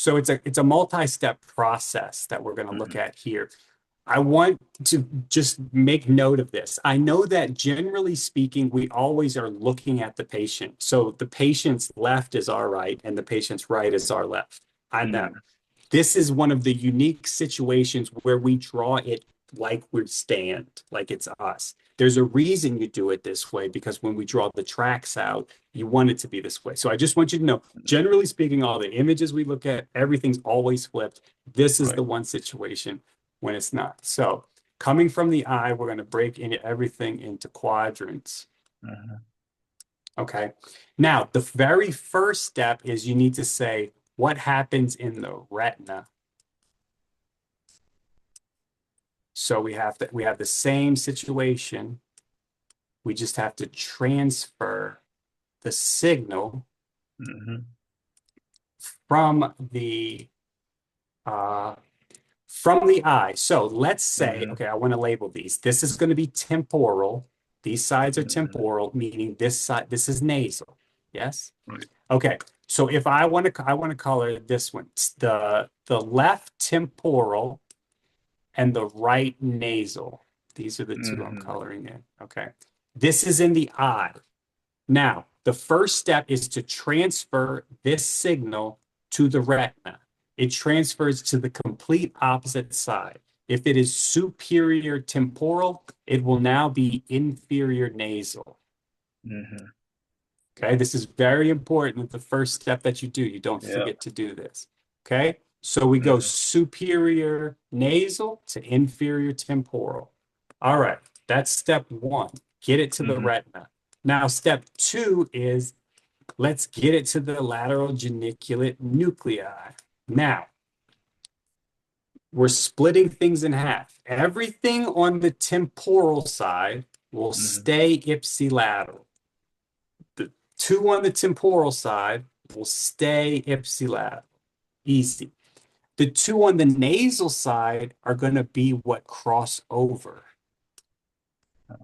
So it's a multi-step process that we're going to look Mhm. at here. I want to just make note of this. I know that generally speaking, we always are looking at the patient. So the patient's left is our right and the patient's right is our left. I know. Mhm. This is one of the unique situations where we draw it like we stand, like it's us. There's a reason you do it this way because when we draw the tracks out, you want it to be this way. So I just want you to know, generally speaking, all the images we look at, everything's always flipped. This is Right. the one situation when it's not. So coming from the eye, we're going to break into everything into quadrants. Mhm. Okay. Now, the very first step is you need to say what happens in the retina. So we have the same situation. We just have to transfer the signal Mhm. from the uh, from the eye. So let's say, Mhm. okay, I want to label these. This is going to be temporal. These sides are Mhm. temporal, meaning this side, this is nasal. Yes? Right. Okay. So if I want to color this one, the left temporal and the right nasal. These are the two I'm Mhm. coloring in. Okay. This is in the eye. Now, the first step is to transfer this signal to the retina. It transfers to the complete opposite side. If it is superior temporal, it will now be inferior nasal. Mhm. Okay, this is very important. The first step that you do, you don't Yeah. forget to do this. Okay, so we go Mhm. superior nasal to inferior temporal. All right, that's step one. Get it to the Mhm. retina. Now, step two is let's get it to the lateral geniculate nuclei. Now, we're splitting things in half. Everything on the temporal side will Mhm. stay ipsilateral. The two on the temporal side will stay ipsilateral. Easy. The two on the nasal side are going to be what cross over.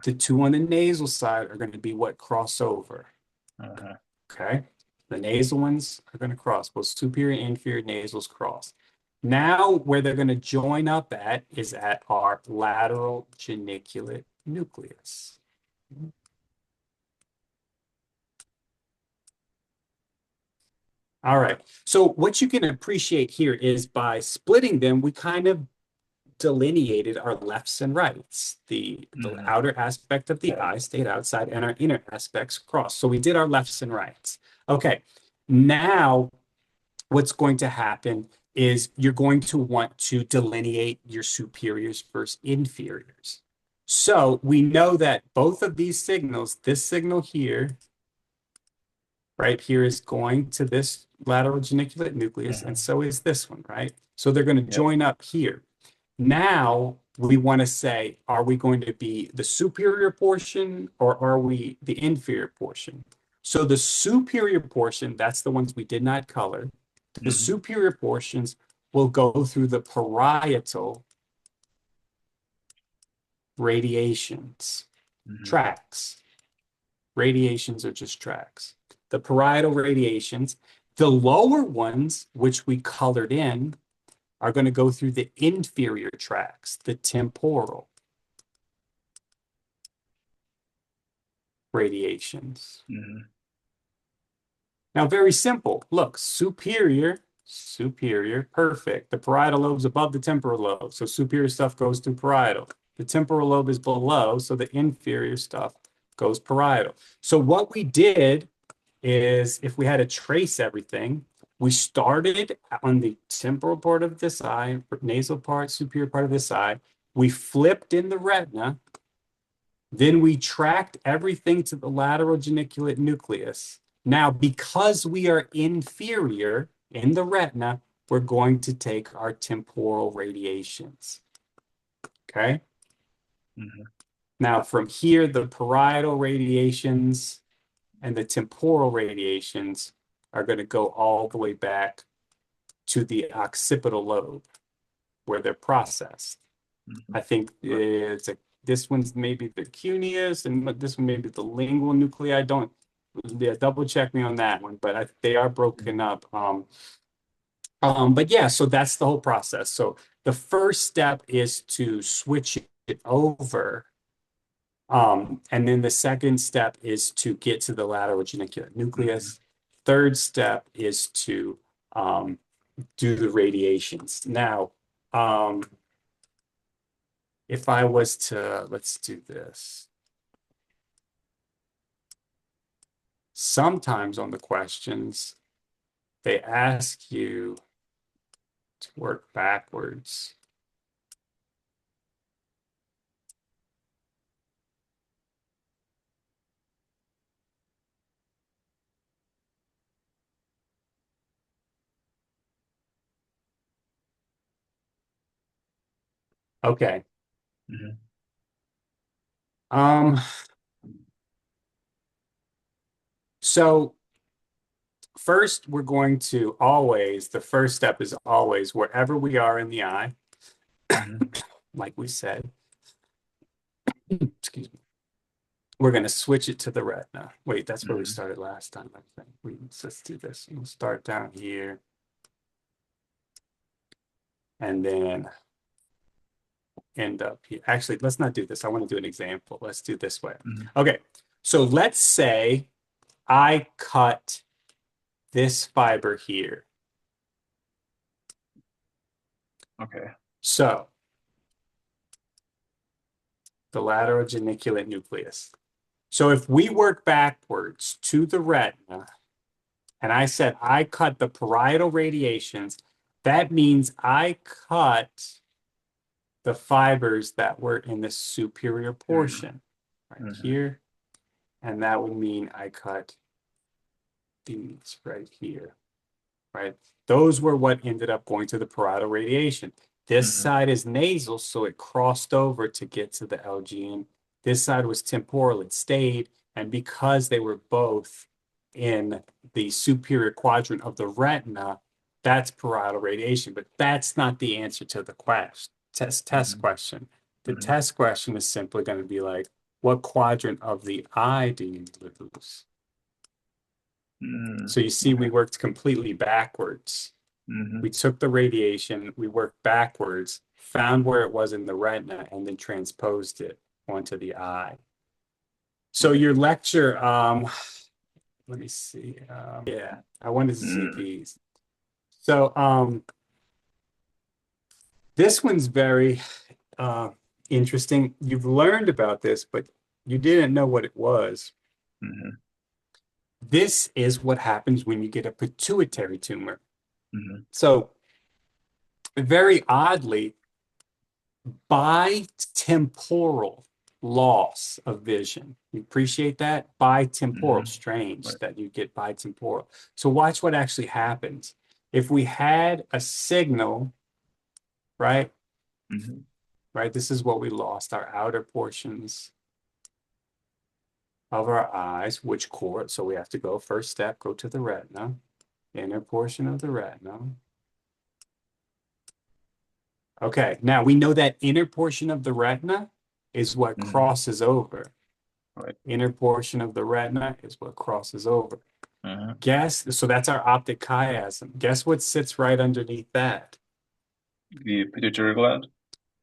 The two on the nasal side are going to be what cross over. Uh-huh. Okay. The nasal ones are going to cross. Both superior and inferior nasals cross. Now, where they're going to join up at is at our lateral geniculate nucleus. All right. So what you can appreciate here is by splitting them, we kind of delineated our lefts and rights. The Mhm. outer aspect of the eye stayed outside and our inner aspects crossed. So we did our lefts and rights. Okay. Now what's going to happen is you're going to want to delineate your superiors versus inferiors. So we know that both of these signals, this signal here, right here is going to this lateral geniculate nucleus, and Mhm. so is this one, right? So they're going to Yep. join up here. Now we want to say, are we going to be the superior portion or are we the inferior portion? So the superior portion, that's the ones we did not color. The Mhm. superior portions will go through the parietal radiations, Mhm. tracks. Radiations are just tracks. The parietal radiations, the lower ones, which we colored in, are going to go through the inferior tracks, the temporal radiations. Mhm. Now, very simple. Look, superior, superior, perfect. The parietal lobe's above the temporal lobe, so superior stuff goes through parietal. The temporal lobe is below, so the inferior stuff goes parietal. So what we did is, if we had to trace everything, we started on the temporal part of this eye, nasal part, superior part of this eye. We flipped in the retina. Then we tracked everything to the lateral geniculate nucleus. Now, because we are inferior in the retina, we're going to take our temporal radiations. Okay. Mhm. Now, from here, the parietal radiations and the temporal radiations are going to go all the way back to the occipital lobe where they're processed. I Mhm. think Right. it's a this one's maybe the cuneus and this one maybe the lingual nuclei. I don't, yeah, double check me on that one, but they are broken Mhm. up. But yeah, so that's the whole process. So the first step is to switch it over. And then the second step is to get to the lateral geniculate nucleus. Third step is to do the radiations. Now, if I was to, let's do this. Sometimes on the questions, they ask you to work backwards. Okay. Um, so first we're going to always, the first step is always wherever we are in the eye, like we said, excuse me, we're going to switch it to the retina. Wait, that's where we started last time, I think. Let's do this. We'll start down here. And then end up here. Actually, let's not do this. I want to do an example. Let's do it this way. Okay, so let's say I cut this fiber here. Okay. So the lateral geniculate nucleus. So if we work backwards to the retina, and I said I cut the parietal radiations, that means I cut the fibers that were in the superior portion, right here. And that would mean I cut these right here, right? Those were what ended up going to the parietal radiation. This side is nasal, so it crossed over to get to the LGN. This side was temporal, it stayed. And because they were both in the superior quadrant of the retina, that's parietal radiation. But that's not the answer to the test question. The test question is simply going to be like, what quadrant of the eye do you lose? So you see, we worked completely backwards. We took the radiation, we worked backwards, found where it was in the retina, and then transposed it onto the eye. So your lecture, let me see. Yeah, I wanted to see these. So this one's very interesting. You've learned about this, but you didn't know what it was. This is what happens when you get a pituitary tumor. So very oddly, bitemporal loss of vision. You appreciate that? Bitemporal, strange that you get bitemporal. So watch what actually happens. If we had a signal, right? Right, this is what we lost, our outer portions of our eyes, which cord, so we have to go first step, go to the retina, inner portion of the retina. Okay, now we know that inner portion of the retina is what crosses over. Inner portion of the retina is what crosses over. Guess, so that's our optic chiasm. Guess what sits right underneath that? The pituitary gland.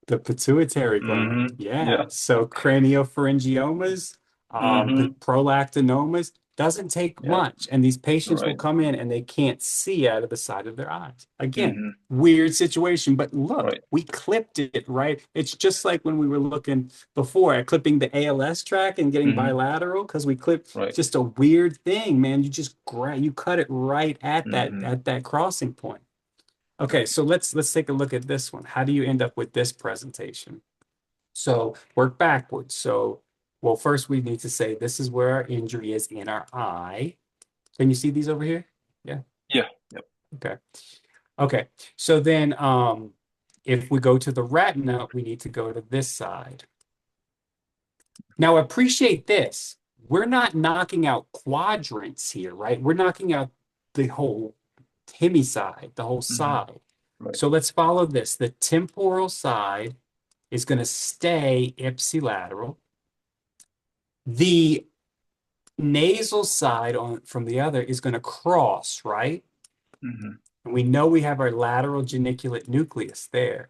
The pituitary gland. Yeah. So craniopharyngiomas, prolactinomas, doesn't take much. And these patients will come in and they can't see out of the side of their eyes. Again, weird situation, but look, we clipped it, right? It's just like when we were looking before at clipping the ALS track and getting bilateral, because we clipped just a weird thing, man. You just you cut it right at that crossing point. Okay, so let's take a look at this one. How do you end up with this presentation? So work backwards. So, well, first we need to say this is where our injury is in our eye. Can you see these over here? Yeah. Yeah. Yep. Okay. Okay. So then if we go to the retina, we need to go to this side. Now appreciate this. We're not knocking out quadrants here, right? We're knocking out the whole hemiside, the whole side. So let's follow this. The temporal side is going to stay ipsilateral. The nasal side from the other is going to cross, right? And we know we have our lateral geniculate nucleus there.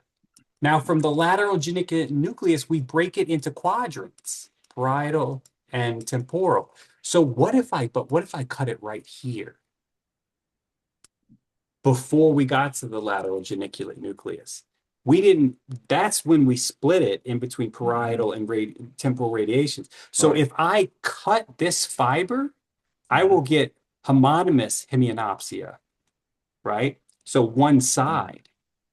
Now, from the lateral geniculate nucleus, we break it into quadrants, parietal and temporal. So what if I cut it right here before we got to the lateral geniculate nucleus? We didn't, that's when we split it in between parietal and temporal radiations. So Right. if I cut this fiber, I will get homonymous hemianopsia, right? So one side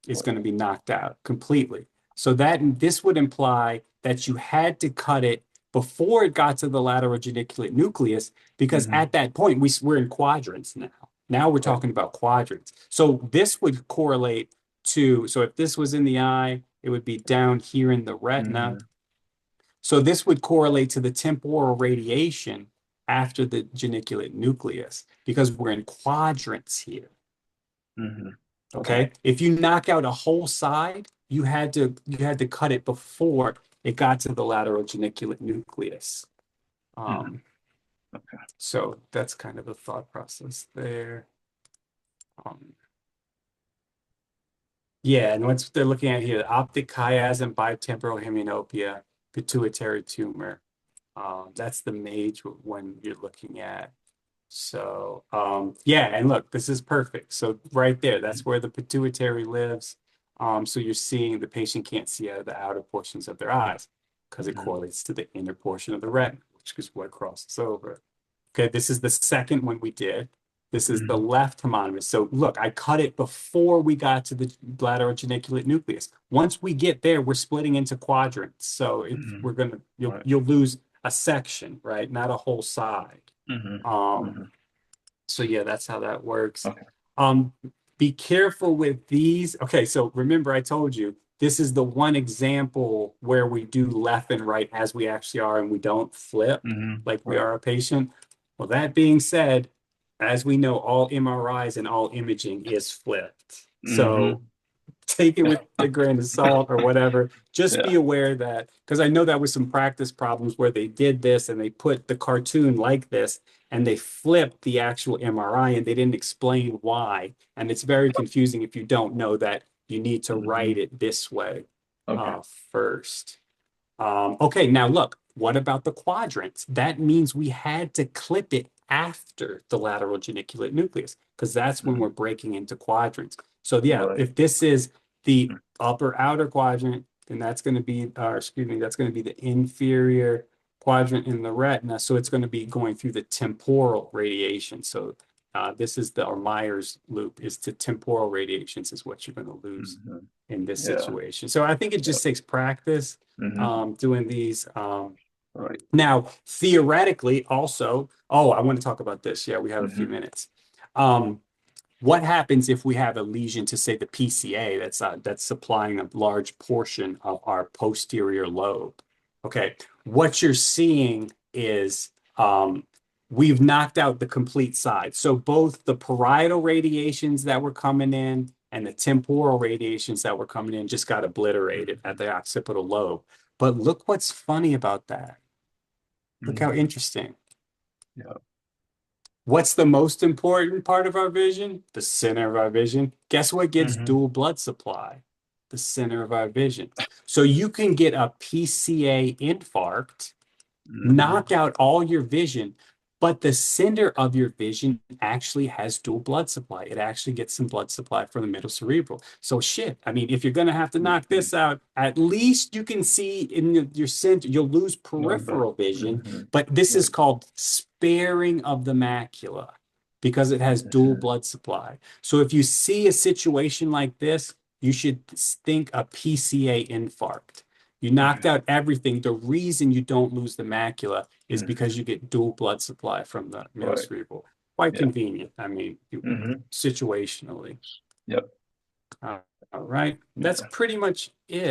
is going to be knocked out completely. So this would imply that you had to cut it before it got to the lateral geniculate nucleus, because at that point we're in quadrants now. Now we're talking about quadrants. So this would correlate to, so if this was in the eye, it would be down here in the retina. So this would correlate to the temporal radiation after the geniculate nucleus, because we're in quadrants here. Okay. If you knock out a whole side, you had to cut it before it got to the lateral geniculate nucleus. So that's kind of the thought process there. Yeah, and what they're looking at here, optic chiasm, bitemporal hemianopia, pituitary tumor. That's the major one you're looking at. So, yeah, and look, this is perfect. So right there, that's where the pituitary lives. So you're seeing the patient can't see out of the outer portions of their eyes because it correlates to the inner portion of the retina, which is what crosses over. Okay, this is the second one we did. This is the left homonymous. So look, I cut it before we got to the lateral geniculate nucleus. Once we get there, we're splitting into quadrants. So we're gonna you'll lose a section, right? Not a whole side. So yeah, that's how that works. Be careful with these. Okay, so remember I told you this is the one example where we do left and right as we actually are, and we don't flip like we are a patient. Well, that being said, as we know, all MRIs and all imaging is flipped. So take it with a grain of salt or whatever. Just be aware that, because I know that was some practice problems where they did this and they put the cartoon like this and they flipped the actual MRI and they didn't explain why. And it's very confusing if you don't know that you need to write it this way first. Okay, now look, what about the quadrants? That means we had to clip it after the lateral geniculate nucleus, because that's when we're breaking into quadrants. So yeah, if this is the upper outer quadrant, then that's going to be, that's going to be the inferior quadrant in the retina. So it's going to be going through the temporal radiation. So this is our Myers loop, is to temporal radiations is what you're going to lose in this situation. So I think it just takes practice doing these. Now, theoretically, also, I want to talk about this. Yeah, we have a few minutes. What happens if we have a lesion to, say, the PCA that's supplying a large portion of our posterior lobe? Okay, what you're seeing is we've knocked out the complete side. So both the parietal radiations that were coming in and the temporal radiations that were coming in just got obliterated at the occipital lobe. But look what's funny about that. Look how interesting. What's the most important part of our vision? The center of our vision. Guess what gets dual blood supply? The center of our vision. So you can get a PCA infarct, knock out all your vision, but the center of your vision actually has dual blood supply. It actually gets some blood supply from the middle cerebral. So shit, I mean, if you're going to have to knock this out, at least you can see in your center. You'll lose peripheral vision, but this is called sparing of the macula because it has dual blood supply. So if you see a situation like this, you should think a PCA infarct. You knocked out everything. The reason you don't lose the macula is because you get dual blood supply from the middle cerebral. Quite convenient. I mean, situationally. Yep. All right. That's pretty much it.